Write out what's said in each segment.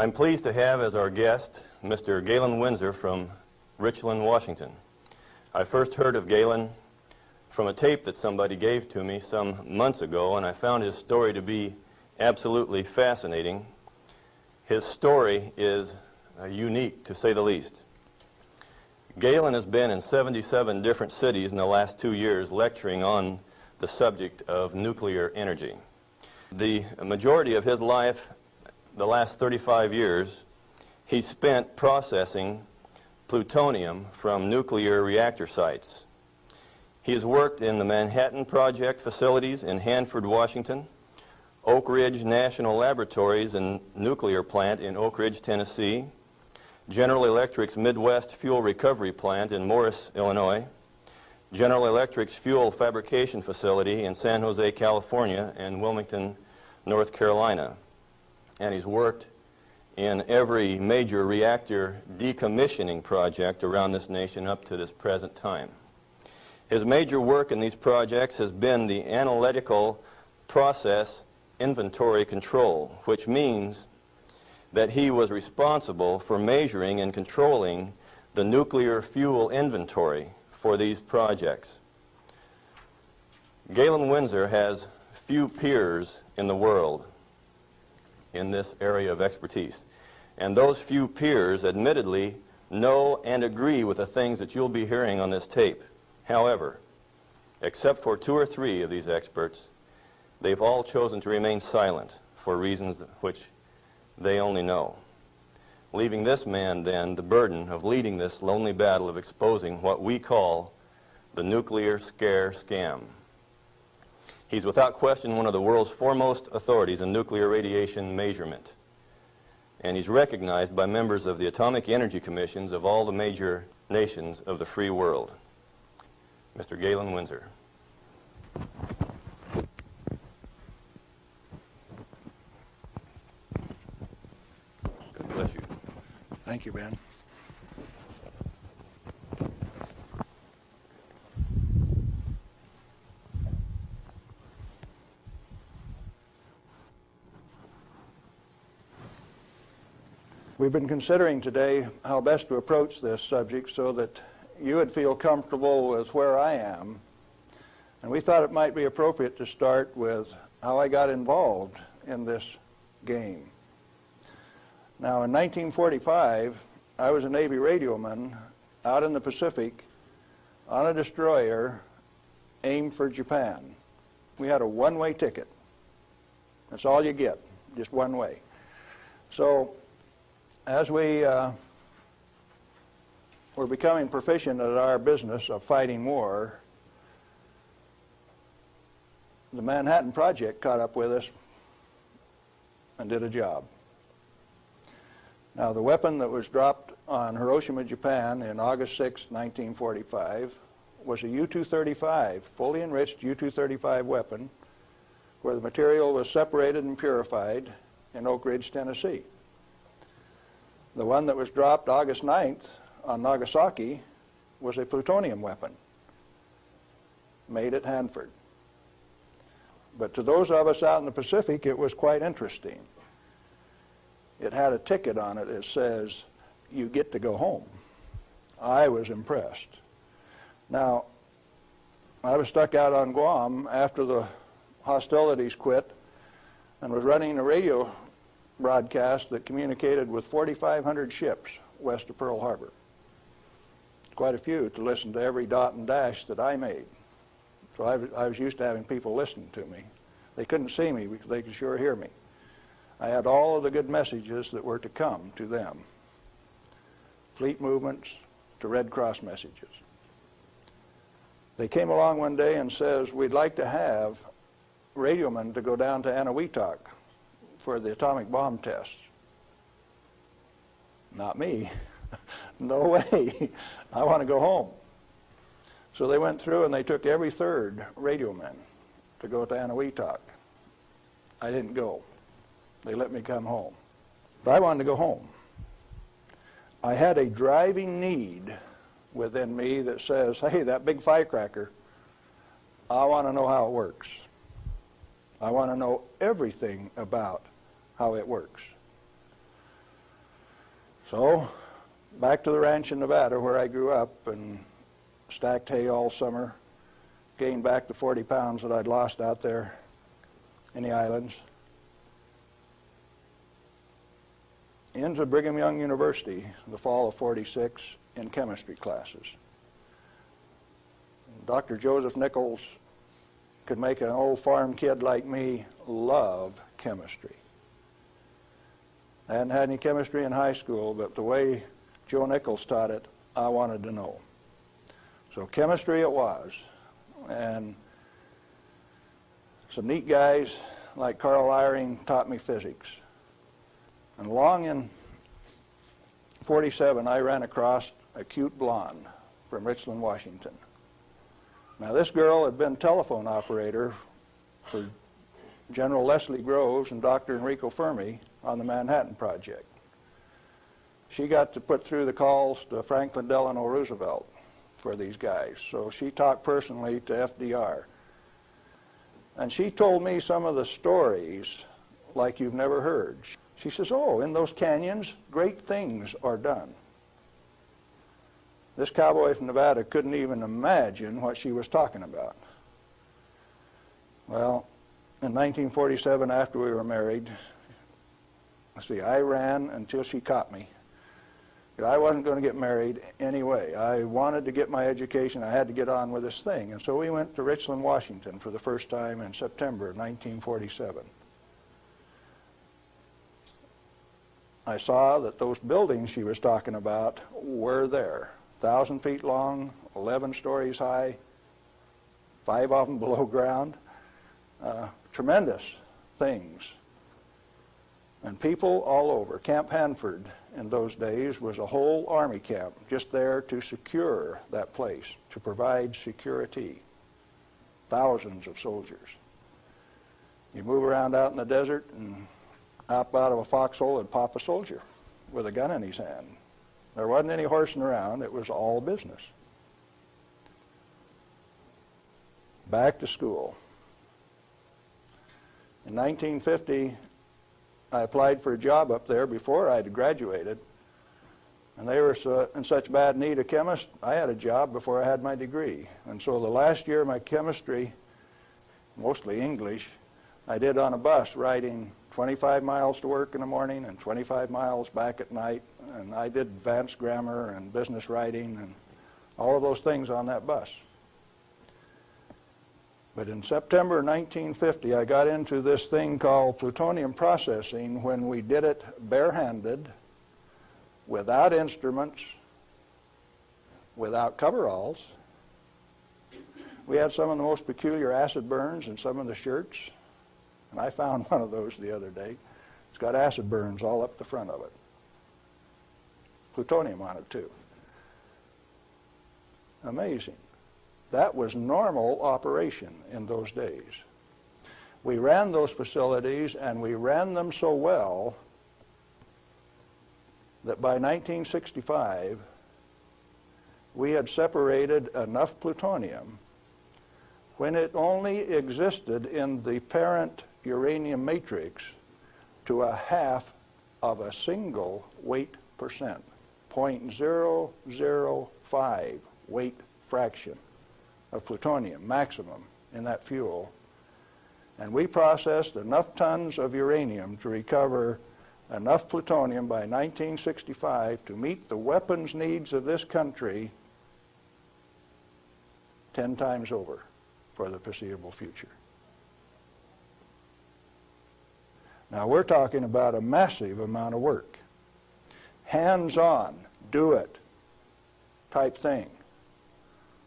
I'm pleased to have as our guest Mr. Galen Winsor from Richland, Washington. I first heard of Galen from a tape that somebody gave to me some months ago, and I found his story to be absolutely fascinating. His story is unique, to say the least. Galen has been in 77 different cities in the last 2 years lecturing on the subject of nuclear energy. The majority of his life, the last 35 years, he spent processing plutonium from nuclear reactor sites. He has worked in the Manhattan Project facilities in Hanford, Washington, Oak Ridge National Laboratories and Nuclear Plant in Oak Ridge, Tennessee, General Electric's Midwest Fuel Recovery Plant in Morris, Illinois, General Electric's Fuel Fabrication Facility in San Jose, California, and Wilmington, North Carolina. And he's worked in every major reactor decommissioning project around this nation up to this present time. His major work in these projects has been the analytical process inventory control, which means that he was responsible for measuring and controlling the nuclear fuel inventory for these projects. Galen Winsor has few peers in the world in this area of expertise. And those few peers admittedly know and agree with the things that you'll be hearing on this tape. However, except for 2 or 3 of these experts, they've all chosen to remain silent for reasons which they only know, leaving this man then the burden of leading this lonely battle of exposing what we call the nuclear scare scam. He's without question one of the world's foremost authorities in nuclear radiation measurement, and he's recognized by members of the Atomic Energy Commissions of all the major nations of the free world. Mr. Galen Winsor. God bless you. Thank you, Ben. We've been considering today how best to approach this subject so that you would feel comfortable with where I am. And we thought it might be appropriate to start with how I got involved in this game. Now, in 1945, I was a Navy radioman out in the Pacific on a destroyer aimed for Japan. We had a one-way ticket. That's all you get, just one way. So, as we were becoming proficient at our business of fighting war, the Manhattan Project caught up with us and did a job. Now, the weapon that was dropped on Hiroshima, Japan in August 6, 1945 was a U-235, fully enriched U-235 weapon, where the material was separated and purified in Oak Ridge, Tennessee. The one that was dropped August 9th on Nagasaki was a plutonium weapon made at Hanford. But to those of us out in the Pacific, it was quite interesting. It had a ticket on it that says, "You get to go home." I was impressed. Now, I was stuck out on Guam after the hostilities quit and was running a radio broadcast that communicated with 4,500 ships west of Pearl Harbor. Quite a few to listen to every dot and dash that I made. So I was used to having people listen to me. They couldn't see me, because they could sure hear me. I had all of the good messages that were to come to them. Fleet movements to Red Cross messages. They came along one day and says, "We'd like to have radiomen to go down to Eniwetok for the atomic bomb tests." Not me. No way. I want to go home. So they went through and they took every third radioman to go to Eniwetok. I didn't go. They let me come home. But I wanted to go home. I had a driving need within me that says, hey, that big firecracker, I want to know how it works. I want to know everything about how it works. So, back to the ranch in Nevada where I grew up and stacked hay all summer, gained back the 40 pounds that I'd lost out there in the islands. Into Brigham Young University the fall of '46 in chemistry classes. Dr. Joseph Nichols could make an old farm kid like me love chemistry. I hadn't had any chemistry in high school, but the way Joe Nichols taught it, I wanted to know. So chemistry it was. And some neat guys like Carl Eyring taught me physics. And along in '47, I ran across a cute blonde from Richland, Washington. Now this girl had been telephone operator for General Leslie Groves and Dr. Enrico Fermi on the Manhattan Project. She got to put through the calls to Franklin Delano Roosevelt for these guys, so she talked personally to FDR. And she told me some of the stories like you've never heard. She says, oh, in those canyons, great things are done. This cowboy from Nevada couldn't even imagine what she was talking about. Well, in 1947, after we were married, I ran until she caught me. But I wasn't going to get married anyway. I wanted to get my education. I had to get on with this thing. And so we went to Richland, Washington for the first time in September of 1947. I saw that those buildings she was talking about were there. 1,000 feet long, 11 stories high, 5 of them below ground. Tremendous things. And people all over. Camp Hanford in those days was a whole army camp just there to secure that place, to provide security. Thousands of soldiers. You move around out in the desert and up out of a foxhole and pop a soldier with a gun in his hand. There wasn't any horsing around. It was all business. Back to school. In 1950, I applied for a job up there before I had graduated, and they were in such bad need of chemists, I had a job before I had my degree. And so the last year of my chemistry, mostly English, I did on a bus, riding 25 miles to work in the morning and 25 miles back at night. And I did advanced grammar and business writing and all of those things on that bus. But in September 1950, I got into this thing called plutonium processing when we did it barehanded, without instruments, without coveralls. We had some of the most peculiar acid burns in some of the shirts. And I found one of those the other day. It's got acid burns all up the front of it. Plutonium on it, too. Amazing. That was normal operation in those days. We ran those facilities, and we ran them so well that by 1965, we had separated enough plutonium when it only existed in the parent uranium matrix to a half of a single weight percent, 0.005 weight fraction of plutonium maximum in that fuel. And we processed enough tons of uranium to recover enough plutonium by 1965 to meet the weapons needs of this country 10 times over for the foreseeable future. Now we're talking about a massive amount of work. Hands-on, do it type thing.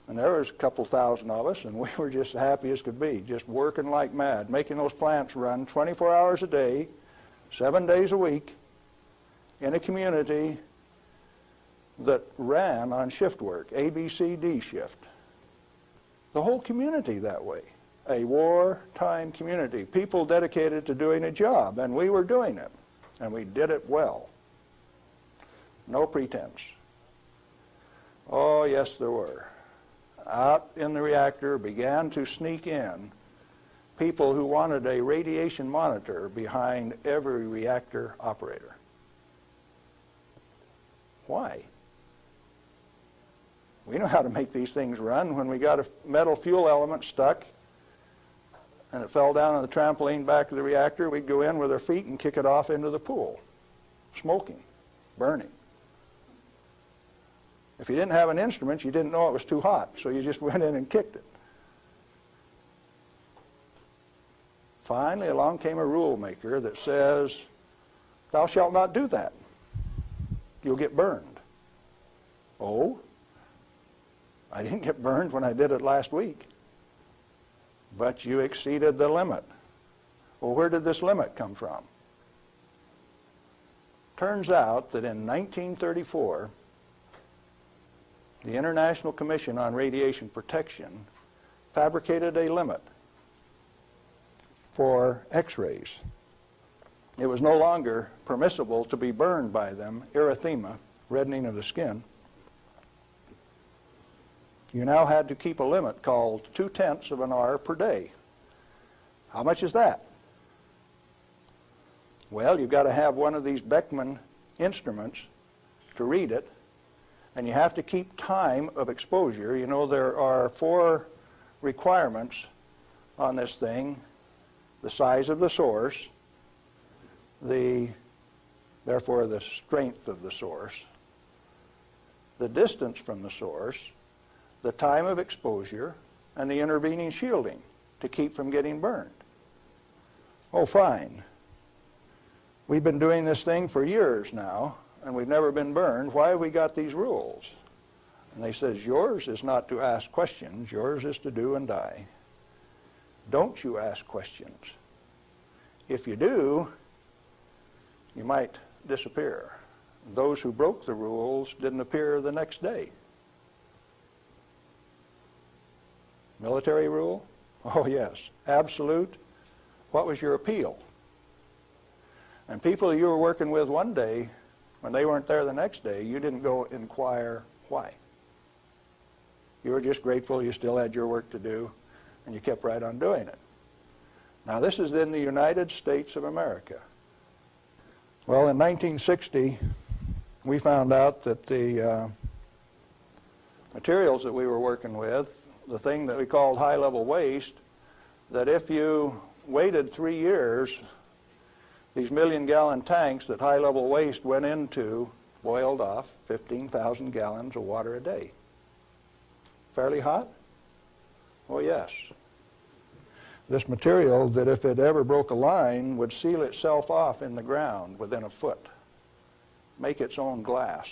And there was a couple thousand of us, and we were just happy as could be, just working like mad, making those plants run 24 hours a day, 7 days a week, in a community that ran on shift work, A, B, C, D shift. The whole community that way. A wartime community, people dedicated to doing a job, and we were doing it, and we did it well. No pretense. Oh, yes, there were. Out in the reactor began to sneak in people who wanted a radiation monitor behind every reactor operator. Why? We know how to make these things run. When we got a metal fuel element stuck and it fell down on the trampoline back of the reactor, we'd go in with our feet and kick it off into the pool, smoking, burning. If you didn't have an instrument, you didn't know it was too hot, so you just went in and kicked it. Finally, along came a rule maker that says, thou shalt not do that. You'll get burned. Oh, I didn't get burned when I did it last week. But you exceeded the limit. Well, where did this limit come from? Turns out that in 1934, the International Commission on Radiation Protection fabricated a limit for X-rays. It was no longer permissible to be burned by them, erythema, reddening of the skin. You now had to keep a limit called 0.2 of an hour per day. How much is that? Well, you've got to have one of these Beckman instruments to read it, and you have to keep time of exposure. You know, there are 4 requirements on this thing: the size of the source, therefore the strength of the source, the distance from the source, the time of exposure, and the intervening shielding to keep from getting burned. Oh, fine. We've been doing this thing for years now, and we've never been burned. Why have we got these rules? And they says, yours is not to ask questions, yours is to do and die. Don't you ask questions. If you do, you might disappear. Those who broke the rules didn't appear the next day. Military rule? Oh yes, absolute. What was your appeal? And people you were working with one day, when they weren't there the next day, you didn't go inquire why. You were just grateful you still had your work to do, and you kept right on doing it. Now this is in the United States of America. Well, in 1960, we found out that the materials that we were working with, the thing that we called high-level waste, that if you waited 3 years, these million-gallon tanks that high-level waste went into boiled off 15,000 gallons of water a day. Fairly hot? Oh, yes. This material, that if it ever broke a line, would seal itself off in the ground within a foot, make its own glass.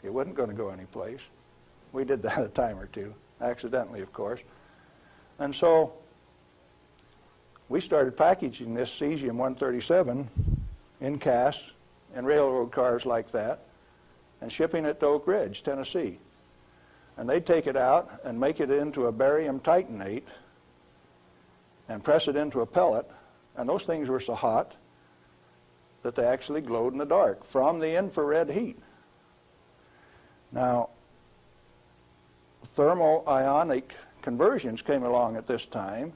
It wasn't going to go anyplace. We did that a time or two, accidentally, of course. And so we started packaging this cesium-137 in casts and railroad cars like that and shipping it to Oak Ridge, Tennessee. And they'd take it out and make it into a barium titanate and press it into a pellet, and those things were so hot that they actually glowed in the dark from the infrared heat. Now, thermo-ionic conversions came along at this time,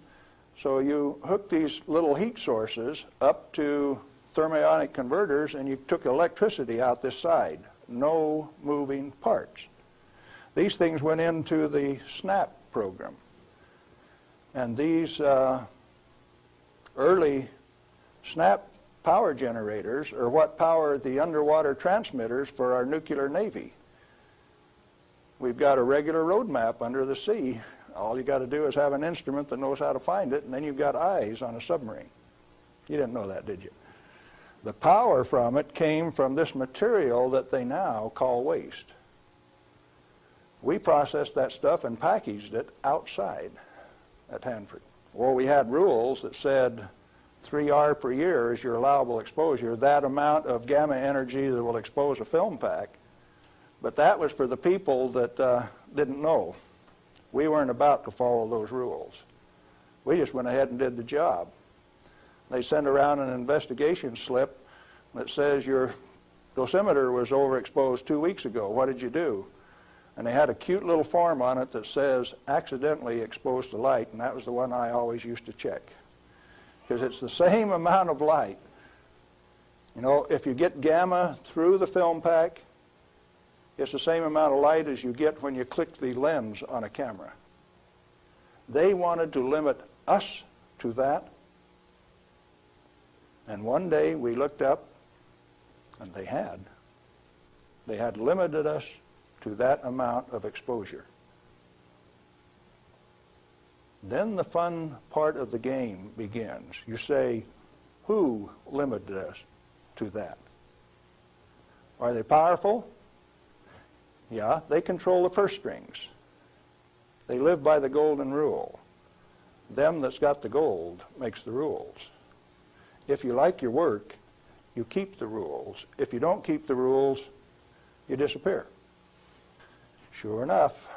so you hooked these little heat sources up to thermionic converters and you took electricity out this side. No moving parts. These things went into the SNAP program. And these early SNAP power generators are what powered the underwater transmitters for our nuclear navy. We've got a regular road map under the sea. All you got to do is have an instrument that knows how to find it, and then you've got eyes on a submarine. You didn't know that, did you? The power from it came from this material that they now call waste. We processed that stuff and packaged it outside at Hanford. Well, we had rules that said 3R per year is your allowable exposure, that amount of gamma energy that will expose a film pack. But that was for the people that didn't know. We weren't about to follow those rules. We just went ahead and did the job. They send around an investigation slip that says your dosimeter was overexposed 2 weeks ago. What did you do? And they had a cute little form on it that says accidentally exposed to light, and that was the one I always used to check. Because it's the same amount of light. You know, if you get gamma through the film pack, It's the same amount of light as you get when you click the lens on a camera. They wanted to limit us to that. And one day we looked up, and they had. They had limited us to that amount of exposure. Then the fun part of the game begins. You say, who limited us to that? Are they powerful? Yeah, they control the purse strings. They live by the golden rule. Them that's got the gold makes the rules. If you like your work, you keep the rules. If you don't keep the rules, you disappear. Sure enough,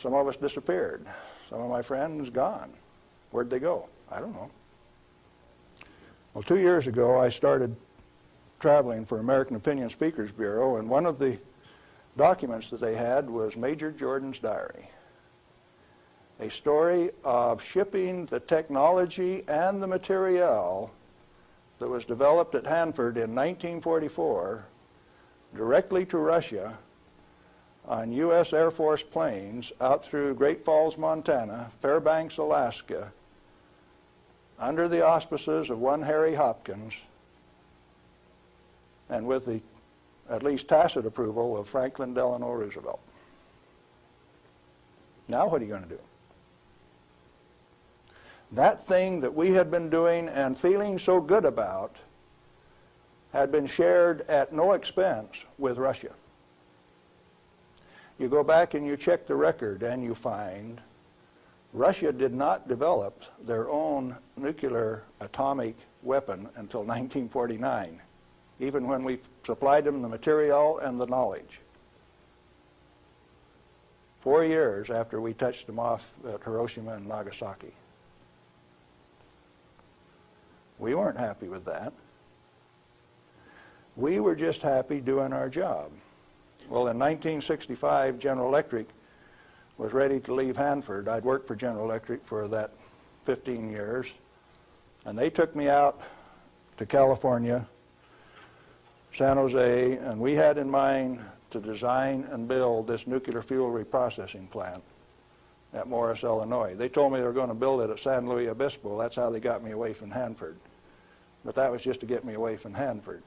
some of us disappeared. Some of my friends gone. Where'd they go? I don't know. Well, 2 years ago, I started traveling for American Opinion Speakers Bureau, and one of the documents that they had was Major Jordan's diary. A story of shipping the technology and the material that was developed at Hanford in 1944 directly to Russia on U.S. Air Force planes out through Great Falls, Montana, Fairbanks, Alaska, under the auspices of one Harry Hopkins, and with the at least tacit approval of Franklin Delano Roosevelt. Now what are you going to do? That thing that we had been doing and feeling so good about had been shared at no expense with Russia. You go back and you check the record and you find Russia did not develop their own nuclear atomic weapon until 1949, even when we supplied them the material and the knowledge. 4 years after we touched them off at Hiroshima and Nagasaki. We weren't happy with that. We were just happy doing our job. Well, in 1965, General Electric was ready to leave Hanford. I'd worked for General Electric for that 15 years, and they took me out to California, San Jose, and we had in mind to design and build this nuclear fuel reprocessing plant at Morris, Illinois. They told me they were going to build it at San Luis Obispo. That's how they got me away from Hanford. But that was just to get me away from Hanford.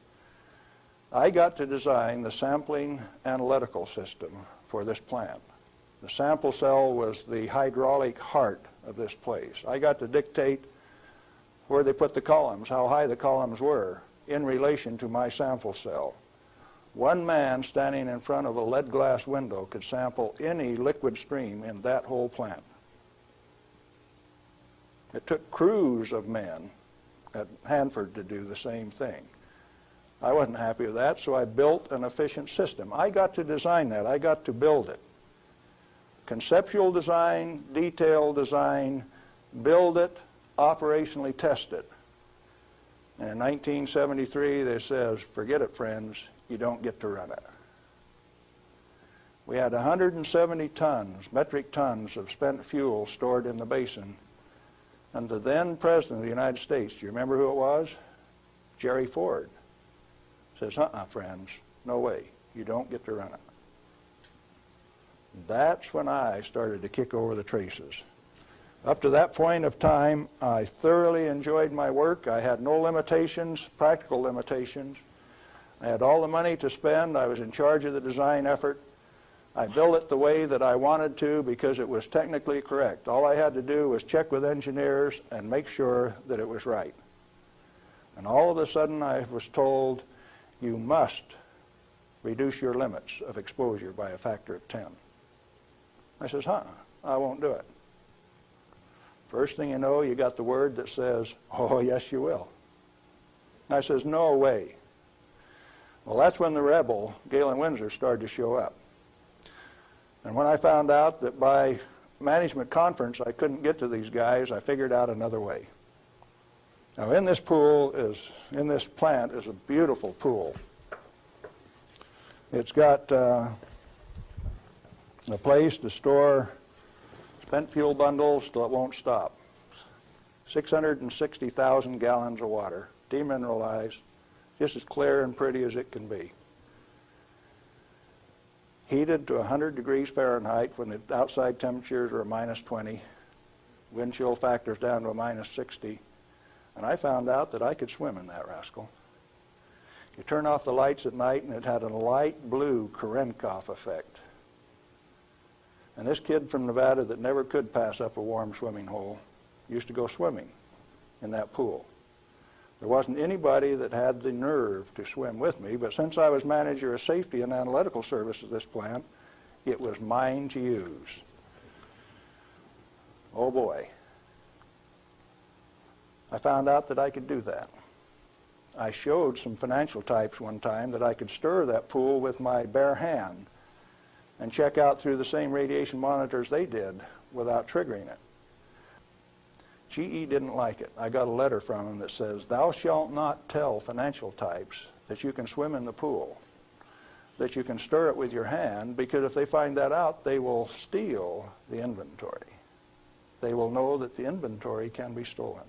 I got to design the sampling analytical system for this plant. The sample cell was the hydraulic heart of this place. I got to dictate where they put the columns, how high the columns were in relation to my sample cell. One man standing in front of a lead glass window could sample any liquid stream in that whole plant. It took crews of men at Hanford to do the same thing. I wasn't happy with that, so I built an efficient system. I got to design that. I got to build it. Conceptual design, detailed design, build it, operationally test it. And in 1973, they says, forget it, friends, you don't get to run it. We had 170 tons, metric tons of spent fuel stored in the basin. And the then President of the United States, do you remember who it was? Jerry Ford. Says, friends, no way, you don't get to run it. That's when I started to kick over the traces. Up to that point of time, I thoroughly enjoyed my work. I had no limitations, practical limitations. I had all the money to spend. I was in charge of the design effort. I built it the way that I wanted to because it was technically correct. All I had to do was check with engineers and make sure that it was right. And all of a sudden I was told, you must reduce your limits of exposure by a factor of 10. I says, I won't do it. First thing you know, you got the word that says, oh, yes, you will. I says, no way. Well, that's when the rebel, Galen Winsor, started to show up. And when I found out that by management conference I couldn't get to these guys, I figured out another way. Now, in this plant is a beautiful pool. It's got a place to store spent fuel bundles till it won't stop. 660,000 gallons of water, demineralized, just as clear and pretty as it can be. heated to 100 degrees Fahrenheit when the outside temperatures are -20, wind chill factors down to a -60, and I found out that I could swim in that rascal. You turn off the lights at night and it had a light blue Cherenkov effect. And this kid from Nevada that never could pass up a warm swimming hole used to go swimming in that pool. There wasn't anybody that had the nerve to swim with me, but since I was manager of safety and analytical service at this plant, it was mine to use. Oh boy. I found out that I could do that. I showed some financial types one time that I could stir that pool with my bare hand and check out through the same radiation monitors they did without triggering it. GE didn't like it. I got a letter from them that says, "Thou shalt not tell financial types that you can swim in the pool, that you can stir it with your hand, because if they find that out, they will steal the inventory. They will know that the inventory can be stolen."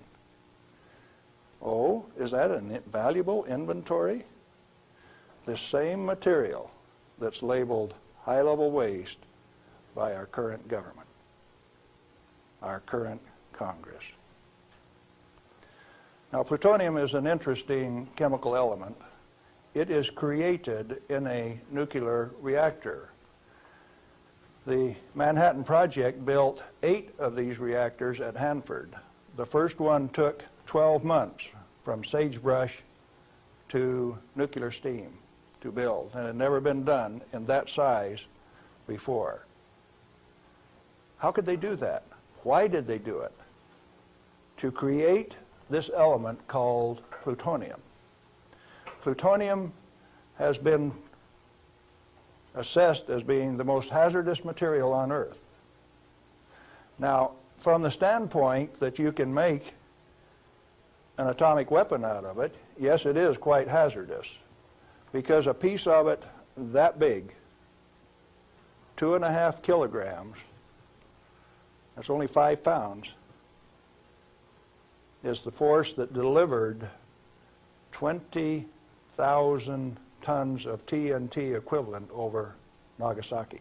Oh, is that a valuable inventory? The same material that's labeled high-level waste by our current government, our current Congress. Now, plutonium is an interesting chemical element. It is created in a nuclear reactor. The Manhattan Project built 8 of these reactors at Hanford. The first one took 12 months from sagebrush to nuclear steam to build, and it had never been done in that size before. How could they do that? Why did they do it? To create this element called plutonium. Plutonium has been assessed as being the most hazardous material on Earth. Now, from the standpoint that you can make an atomic weapon out of it, yes, it is quite hazardous, because a piece of it that big, 2.5 kilograms, that's only 5 pounds, is the force that delivered 20,000 tons of TNT equivalent over Nagasaki.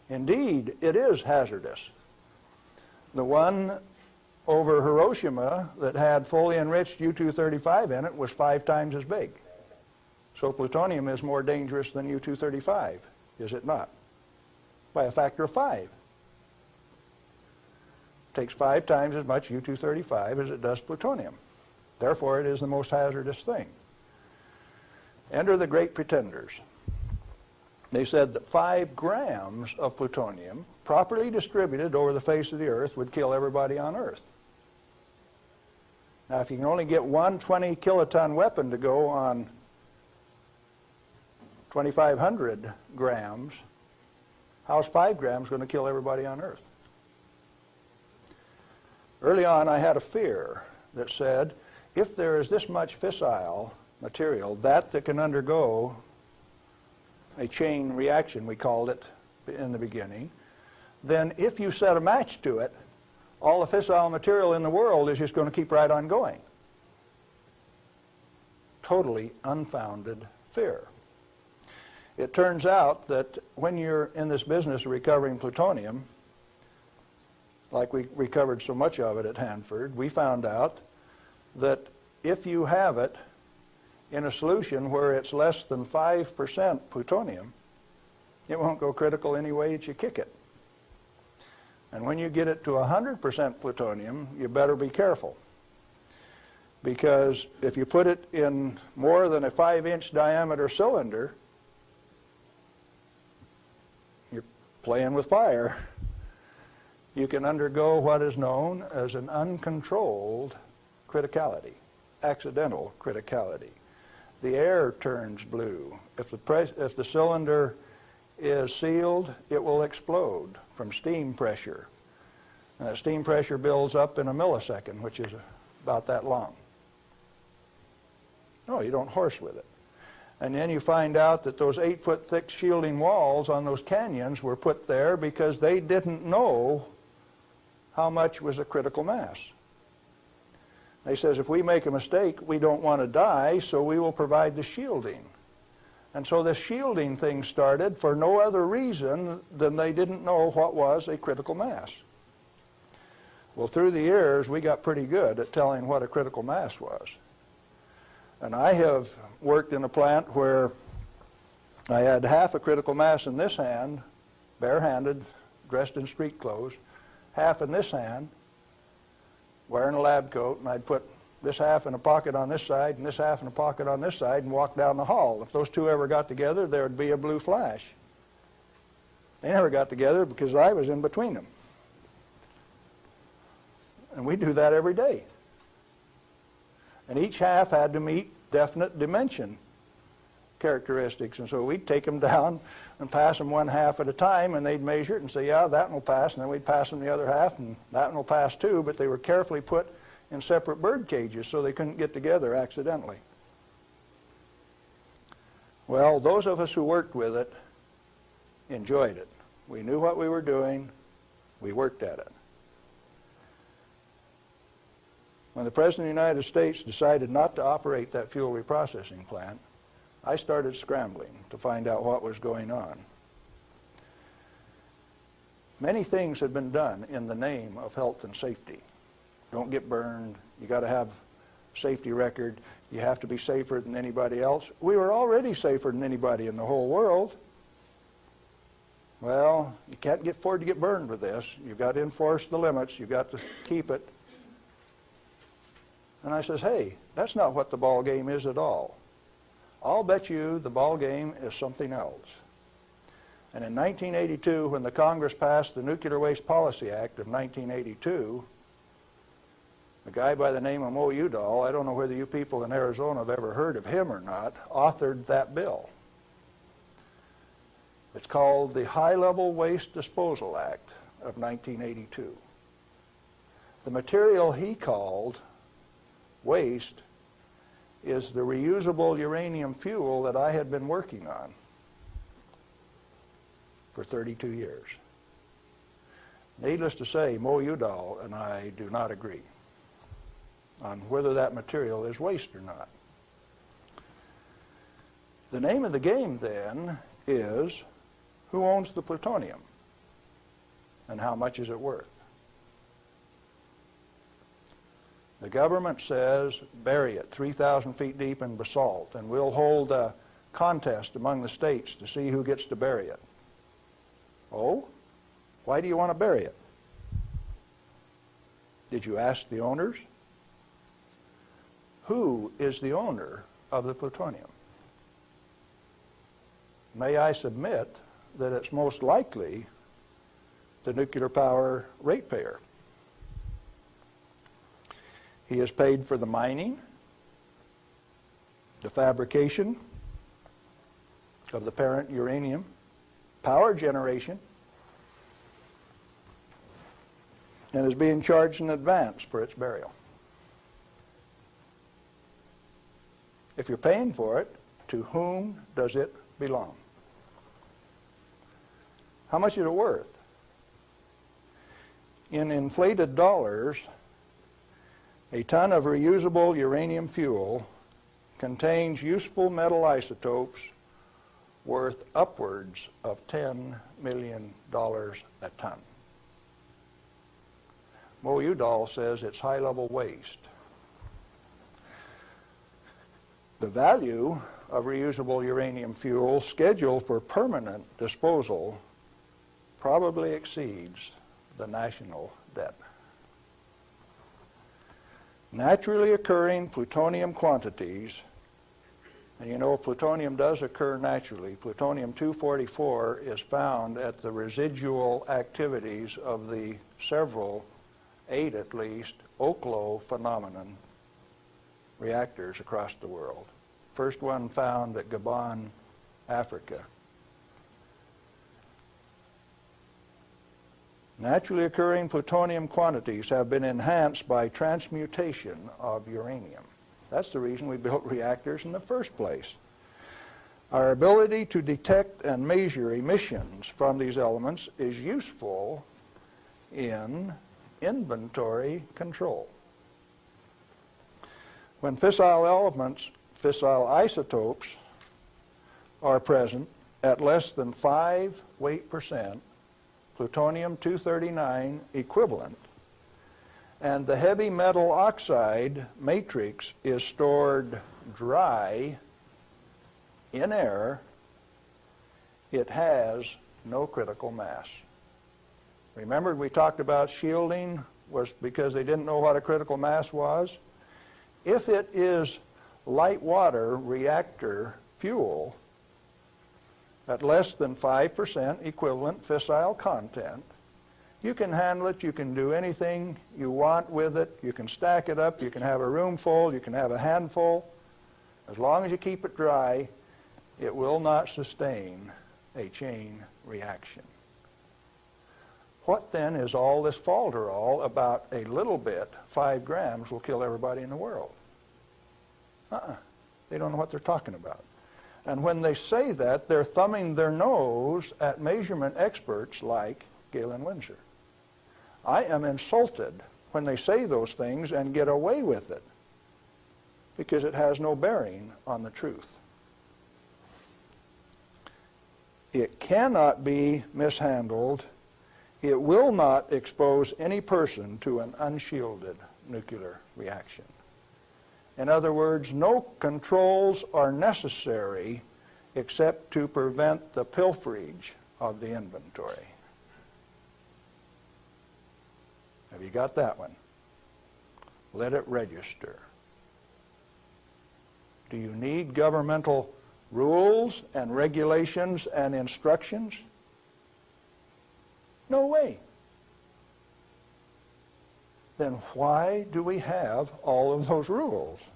Indeed, it is hazardous. The one over Hiroshima that had fully enriched U-235 in it was 5 times as big. So plutonium is more dangerous than U-235, is it not? By a factor of 5. It takes 5 times as much U-235 as it does plutonium. Therefore, it is the most hazardous thing. Enter the great pretenders. They said that 5 grams of plutonium, properly distributed over the face of the Earth, would kill everybody on Earth. Now, if you can only get one 20-kiloton weapon to go on 2,500 grams, how's 5 grams going to kill everybody on Earth? Early on, I had a fear that said, if there is this much fissile material, that can undergo a chain reaction, we called it in the beginning, then if you set a match to it, all the fissile material in the world is just going to keep right on going. Totally unfounded fear. It turns out that when you're in this business of recovering plutonium, like we recovered so much of it at Hanford, we found out that if you have it in a solution where it's less than 5% plutonium, it won't go critical any way that you kick it. And when you get it to 100% plutonium, you better be careful. Because if you put it in more than a 5-inch diameter cylinder, you're playing with fire. You can undergo what is known as an uncontrolled criticality, accidental criticality. The air turns blue. If the cylinder is sealed, it will explode from steam pressure. And that steam pressure builds up in a millisecond, which is about that long. No, you don't horse with it. And then you find out that those 8-foot thick shielding walls on those canyons were put there because they didn't know how much was a critical mass. They says, if we make a mistake, we don't want to die, so we will provide the shielding. And so this shielding thing started for no other reason than they didn't know what was a critical mass. Well, through the years, we got pretty good at telling what a critical mass was. And I have worked in a plant where I had half a critical mass in this hand, barehanded, dressed in street clothes, half in this hand, wearing a lab coat, and I'd put this half in a pocket on this side and this half in a pocket on this side and walk down the hall. If those two ever got together, there would be a blue flash. They never got together because I was in between them. And we do that every day. And each half had to meet definite dimension characteristics. And so we'd take them down and pass them one half at a time, and they'd measure it and say, yeah, that one will pass. And then we'd pass them the other half, and that one will pass too. But they were carefully put in separate bird cages so they couldn't get together accidentally. Well, those of us who worked with it enjoyed it. We knew what we were doing. We worked at it. When the President of the United States decided not to operate that fuel reprocessing plant, I started scrambling to find out what was going on. Many things had been done in the name of health and safety. Don't get burned. You got to have a safety record. You have to be safer than anybody else. We were already safer than anybody in the whole world. Well, you can't afford to get burned with this. You've got to enforce the limits. You've got to keep it. And I says, hey, that's not what the ball game is at all. I'll bet you the ball game is something else. And in 1982, when the Congress passed the Nuclear Waste Policy Act of 1982, a guy by the name of Mo Udall, I don't know whether you people in Arizona have ever heard of him or not, authored that bill. It's called the High-Level Waste Disposal Act of 1982. The material he called waste is the reusable uranium fuel that I had been working on for 32 years. Needless to say, Mo Udall and I do not agree on whether that material is waste or not. The name of the game then is, who owns the plutonium and how much is it worth? The government says, bury it 3,000 feet deep in basalt, and we'll hold a contest among the states to see who gets to bury it. Oh? Why do you want to bury it? Did you ask the owners? Who is the owner of the plutonium? May I submit that it's most likely the nuclear power ratepayer. He is paid for the mining, the fabrication of the parent uranium, power generation, and is being charged in advance for its burial. If you're paying for it, to whom does it belong? How much is it worth? In inflated dollars, a ton of reusable uranium fuel contains useful metal isotopes worth upwards of $10 million a ton. Mo Udall says it's high-level waste. The value of reusable uranium fuel scheduled for permanent disposal probably exceeds the national debt. Naturally occurring plutonium quantities, and you know plutonium does occur naturally. Plutonium-244 is found at the residual activities of the several, 8 at least, Oklo phenomenon reactors across the world. First one found at Gabon, Africa. Naturally occurring plutonium quantities have been enhanced by transmutation of uranium. That's the reason we built reactors in the first place. Our ability to detect and measure emissions from these elements is useful in inventory control. When fissile elements, fissile isotopes, are present at less than 5 weight percent plutonium-239 equivalent, and the heavy metal oxide matrix is stored dry in air, it has no critical mass. Remember we talked about shielding was because they didn't know what a critical mass was? If it is light water reactor fuel at less than 5% equivalent fissile content, you can handle it, you can do anything you want with it, you can stack it up, you can have a room full, you can have a handful. As long as you keep it dry, it will not sustain a chain reaction. What then is all this falderall about a little bit, 5 grams, will kill everybody in the world? They don't know what they're talking about. And when they say that, they're thumbing their nose at measurement experts like Galen Winsor. I am insulted when they say those things and get away with it, because it has no bearing on the truth. It cannot be mishandled. It will not expose any person to an unshielded nuclear reaction. In other words, no controls are necessary except to prevent the pilferage of the inventory. Have you got that one? Let it register. Do you need governmental rules and regulations and instructions? No way. Then why do we have all of those rules?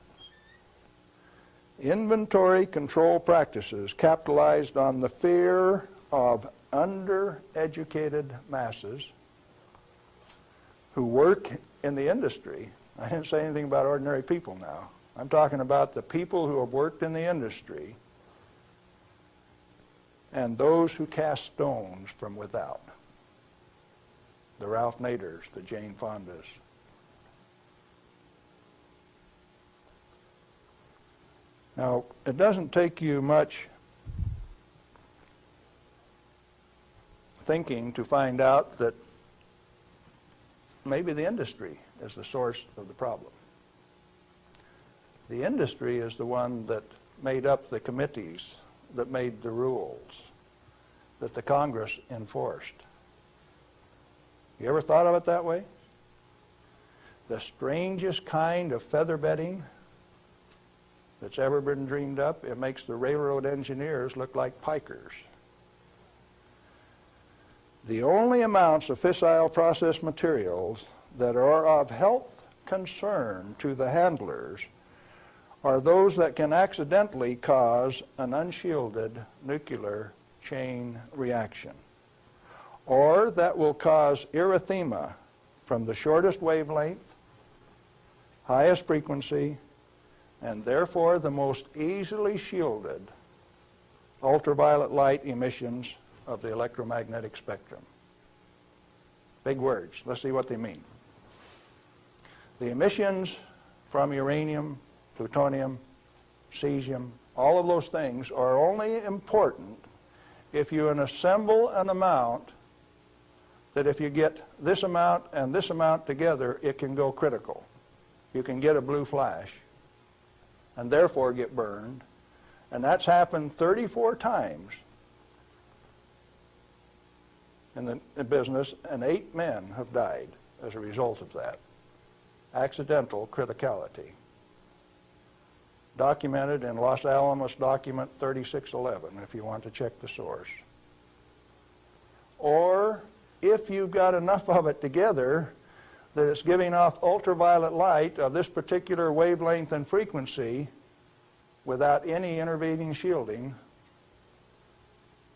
Inventory control practices capitalized on the fear of undereducated masses who work in the industry. I didn't say anything about ordinary people now. I'm talking about the people who have worked in the industry and those who cast stones from without. The Ralph Naders, the Jane Fondas. Now, it doesn't take you much thinking to find out that maybe the industry is the source of the problem. The industry is the one that made up the committees that made the rules that the Congress enforced. You ever thought of it that way? The strangest kind of feather bedding that's ever been dreamed up, it makes the railroad engineers look like pikers. The only amounts of fissile process materials that are of health concern to the handlers are those that can accidentally cause an unshielded nuclear chain reaction, or that will cause erythema from the shortest wavelength, highest frequency, and therefore the most easily shielded ultraviolet light emissions of the electromagnetic spectrum. Big words. Let's see what they mean. The emissions from uranium, plutonium, cesium, all of those things are only important if you assemble an amount that if you get this amount and this amount together, it can go critical. You can get a blue flash and therefore get burned. And that's happened 34 times in the business, and 8 men have died as a result of that. Accidental criticality. Documented in Los Alamos document 3611, if you want to check the source. Or if you've got enough of it together that it's giving off ultraviolet light of this particular wavelength and frequency without any intervening shielding,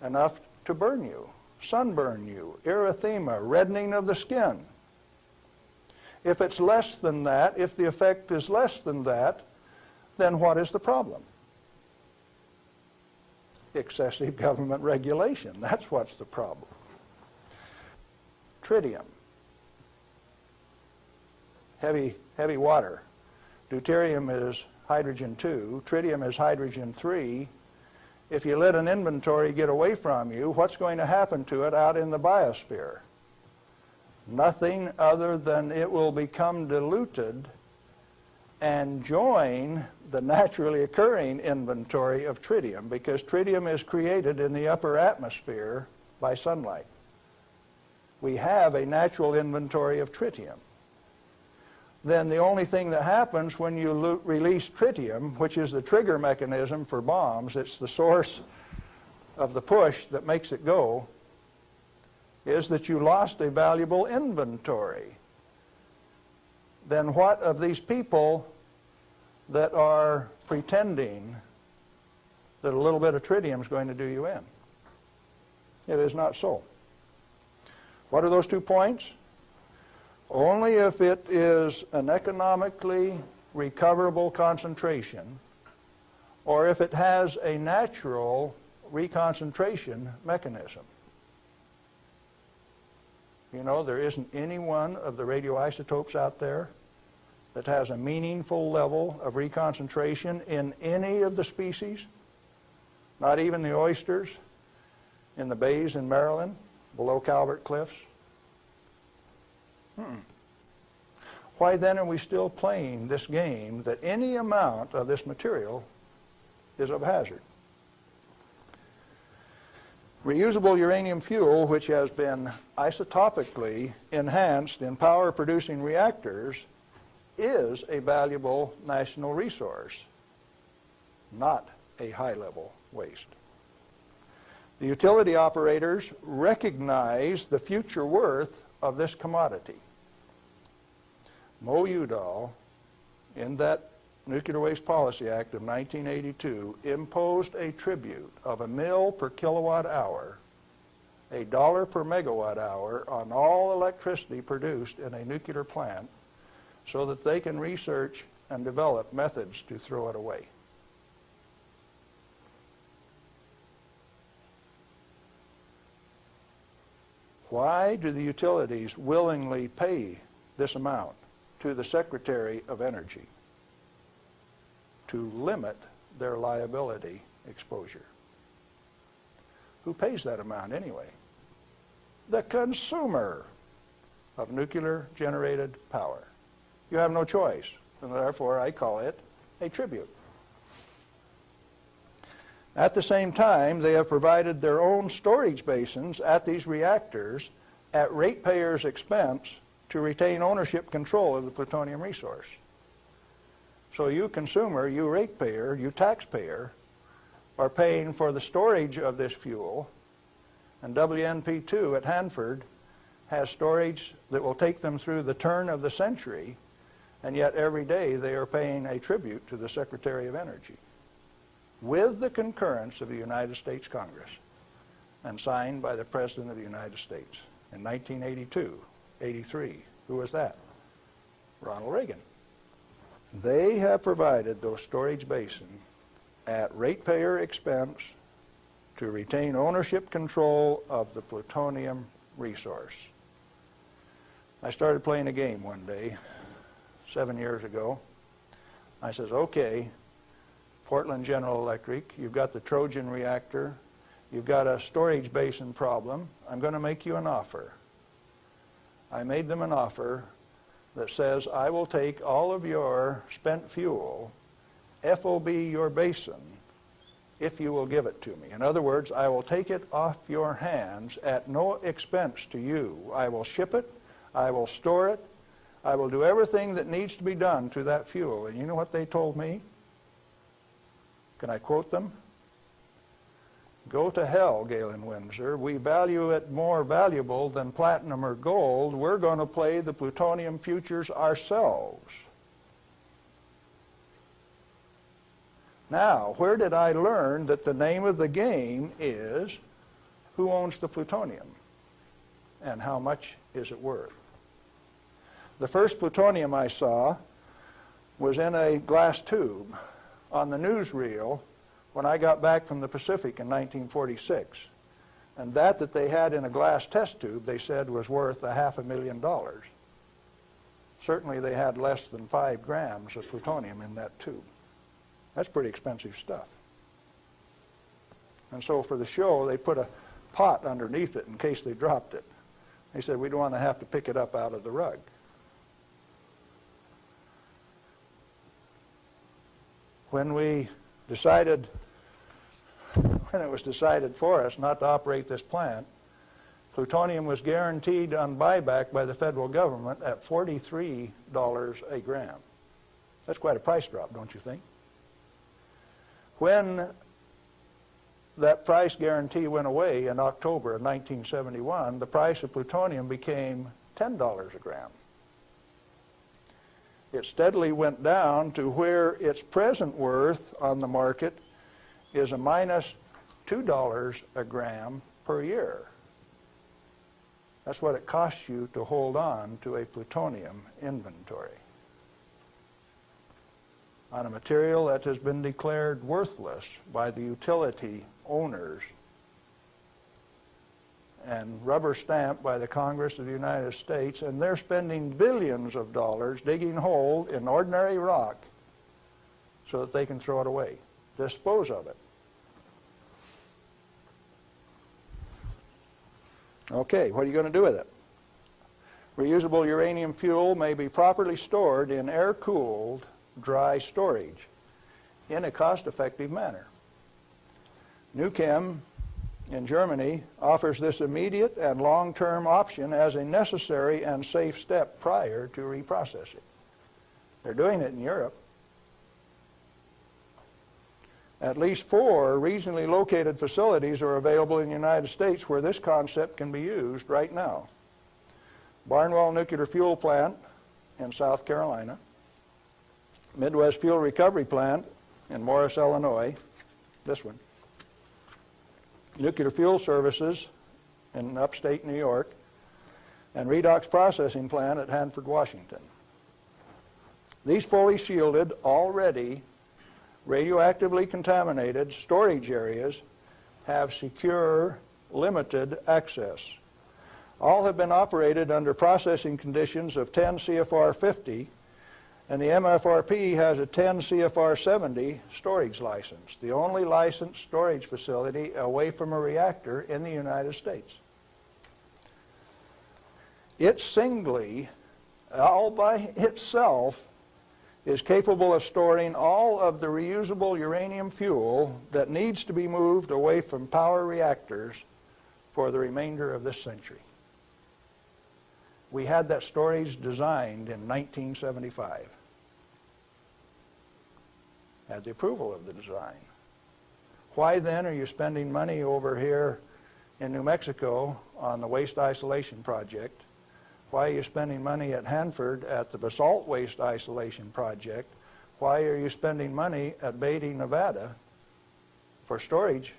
enough to burn you, sunburn you, erythema, reddening of the skin. If it's less than that, if the effect is less than that, then what is the problem? Excessive government regulation. That's what's the problem. Tritium. Heavy water. Deuterium is hydrogen 2. Tritium is hydrogen 3. if you let an inventory get away from you, what's going to happen to it out in the biosphere? Nothing other than it will become diluted and join the naturally occurring inventory of tritium, because tritium is created in the upper atmosphere by sunlight. We have a natural inventory of tritium. Then the only thing that happens when you release tritium, which is the trigger mechanism for bombs, it's the source of the push that makes it go, is that you lost a valuable inventory. Then what of these people that are pretending that a little bit of tritium is going to do you in? It is not so. What are those 2 points? Only if it is an economically recoverable concentration, or if it has a natural reconcentration mechanism. You know, there isn't any one of the radioisotopes out there that has a meaningful level of reconcentration in any of the species, not even the oysters in the bays in Maryland, below Calvert Cliffs. Why then are we still playing this game that any amount of this material is of hazard? Reusable uranium fuel, which has been isotopically enhanced in power-producing reactors, is a valuable national resource, not a high-level waste. The utility operators recognize the future worth of this commodity. Mo Udall, in that Nuclear Waste Policy Act of 1982, imposed a tribute of $1 per kilowatt hour, $1 per megawatt hour on all electricity produced in a nuclear plant, so that they can research and develop methods to throw it away. Why do the utilities willingly pay this amount to the Secretary of Energy? To limit their liability exposure. Who pays that amount anyway? The consumer of nuclear-generated power. You have no choice, and therefore I call it a tribute. At the same time, they have provided their own storage basins at these reactors at ratepayers' expense to retain ownership control of the plutonium resource. So you consumer, you ratepayer, you taxpayer, are paying for the storage of this fuel, and WNP2 at Hanford has storage that will take them through the turn of the century, and yet every day they are paying a tribute to the Secretary of Energy, with the concurrence of the United States Congress, and signed by the President of the United States in 1982, 83. Who was that? Ronald Reagan. They have provided those storage basins at ratepayer expense to retain ownership control of the plutonium resource. I started playing a game one day, 7 years ago. I says, okay, Portland General Electric, you've got the Trojan reactor, you've got a storage basin problem, I'm going to make you an offer. I made them an offer that says, I will take all of your spent fuel, FOB your basin, if you will give it to me. In other words, I will take it off your hands at no expense to you. I will ship it, I will store it, I will do everything that needs to be done to that fuel. And you know what they told me? Can I quote them? Go to hell, Galen Winsor. We value it more valuable than platinum or gold. We're going to play the plutonium futures ourselves. Now, where did I learn that the name of the game is who owns the plutonium and how much is it worth? The first plutonium I saw was in a glass tube on the newsreel when I got back from the Pacific in 1946. And that they had in a glass test tube, they said, was worth $500,000. Certainly they had less than 5 grams of plutonium in that tube. That's pretty expensive stuff. And so for the show, they put a pot underneath it in case they dropped it. They said, we don't want to have to pick it up out of the rug. When it was decided for us not to operate this plant, plutonium was guaranteed on buyback by the federal government at $43 a gram. That's quite a price drop, don't you think? When that price guarantee went away in October of 1971, the price of plutonium became $10 a gram. It steadily went down to where its present worth on the market is a minus $2 a gram per year. That's what it costs you to hold on to a plutonium inventory on a material that has been declared worthless by the utility owners and rubber stamped by the Congress of the United States, and they're spending billions of dollars digging holes in ordinary rock so that they can throw it away, dispose of it. Okay, what are you going to do with it? Reusable uranium fuel may be properly stored in air-cooled, dry storage in a cost-effective manner. Nuchem in Germany offers this immediate and long-term option as a necessary and safe step prior to reprocessing. They're doing it in Europe. At least 4 regionally located facilities are available in the United States where this concept can be used right now. Barnwell Nuclear Fuel Plant in South Carolina, Midwest Fuel Recovery Plant in Morris, Illinois, this one, Nuclear Fuel Services in upstate New York, and Redox Processing Plant at Hanford, Washington. These fully shielded, already radioactively contaminated storage areas have secure, limited access. All have been operated under processing conditions of 10 CFR 50, and the MFRP has a 10 CFR 70 storage license, the only licensed storage facility away from a reactor in the United States. It singly, all by itself, is capable of storing all of the reusable uranium fuel that needs to be moved away from power reactors for the remainder of this century. We had that storage designed in 1975. Had the approval of the design. Why then are you spending money over here in New Mexico on the waste isolation project? Why are you spending money at Hanford at the basalt waste isolation project? Why are you spending money at Beatty, Nevada for storage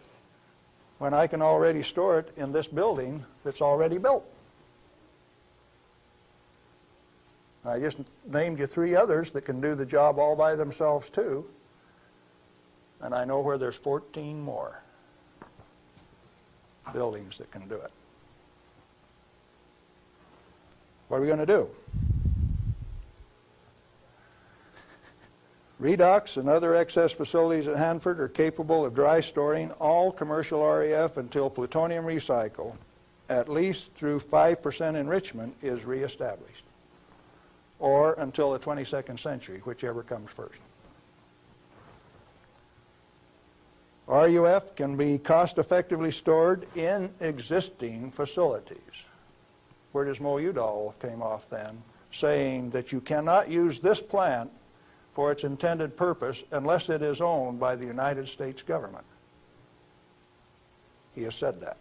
when I can already store it in this building that's already built? I just named you 3 others that can do the job all by themselves too, and I know where there's 14 more buildings that can do it. What are we going to do? Redox and other excess facilities at Hanford are capable of dry storing all commercial REF until plutonium recycle, at least through 5% enrichment, is reestablished, or until the 22nd century, whichever comes first. RUF can be cost-effectively stored in existing facilities. Where does Mo Udall came off then, saying that you cannot use this plant for its intended purpose unless it is owned by the United States government. He has said that.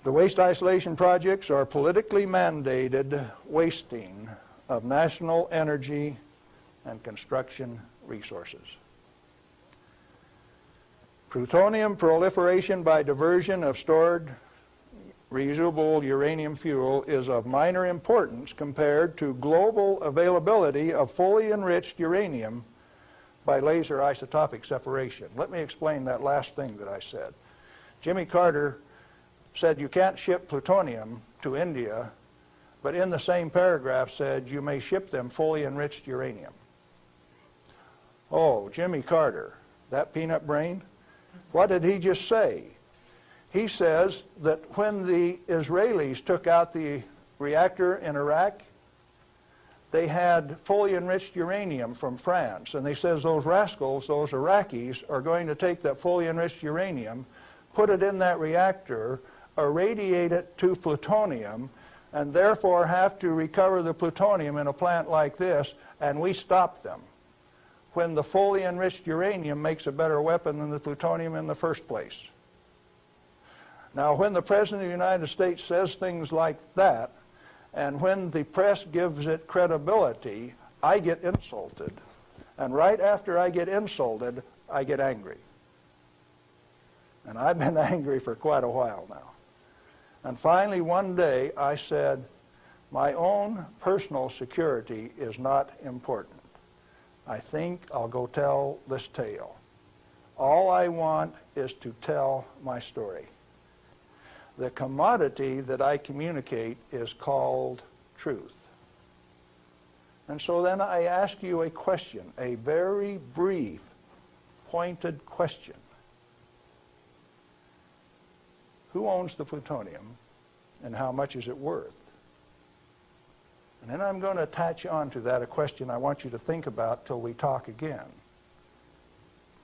The waste isolation projects are politically mandated wasting of national energy and construction resources. Plutonium proliferation by diversion of stored reusable uranium fuel is of minor importance compared to global availability of fully enriched uranium by laser isotopic separation. Let me explain that last thing that I said. Jimmy Carter said you can't ship plutonium to India, but in the same paragraph said you may ship them fully enriched uranium. Oh, Jimmy Carter, that peanut brain? What did he just say? He says that when the Israelis took out the reactor in Iraq, they had fully enriched uranium from France. And they says those rascals, those Iraqis, are going to take that fully enriched uranium, put it in that reactor, irradiate it to plutonium, and therefore have to recover the plutonium in a plant like this, and we stopped them when the fully enriched uranium makes a better weapon than the plutonium in the first place. Now, when the President of the United States says things like that, and when the press gives it credibility, I get insulted. And right after I get insulted, I get angry. And I've been angry for quite a while now. And finally, one day, I said, my own personal security is not important. I think I'll go tell this tale. All I want is to tell my story. The commodity that I communicate is called truth. And so then I ask you a question, a very brief, pointed question. Who owns the plutonium, and how much is it worth? And then I'm going to attach on to that a question I want you to think about till we talk again.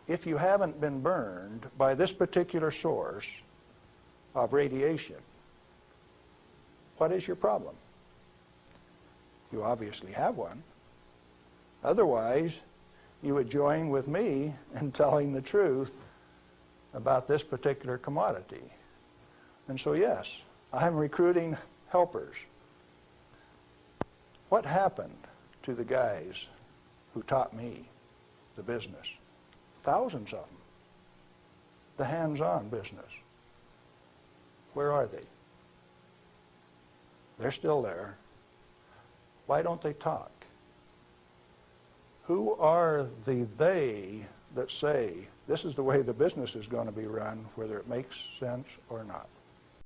If you haven't been burned by this particular source of radiation, what is your problem? You obviously have one. Otherwise, you would join with me in telling the truth about this particular commodity. And so yes, I'm recruiting helpers. What happened to the guys who taught me the business? Thousands of them. The hands-on business. Where are they? They're still there. Why don't they talk? Who are the they that say this is the way the business is going to be run, whether it makes sense or not?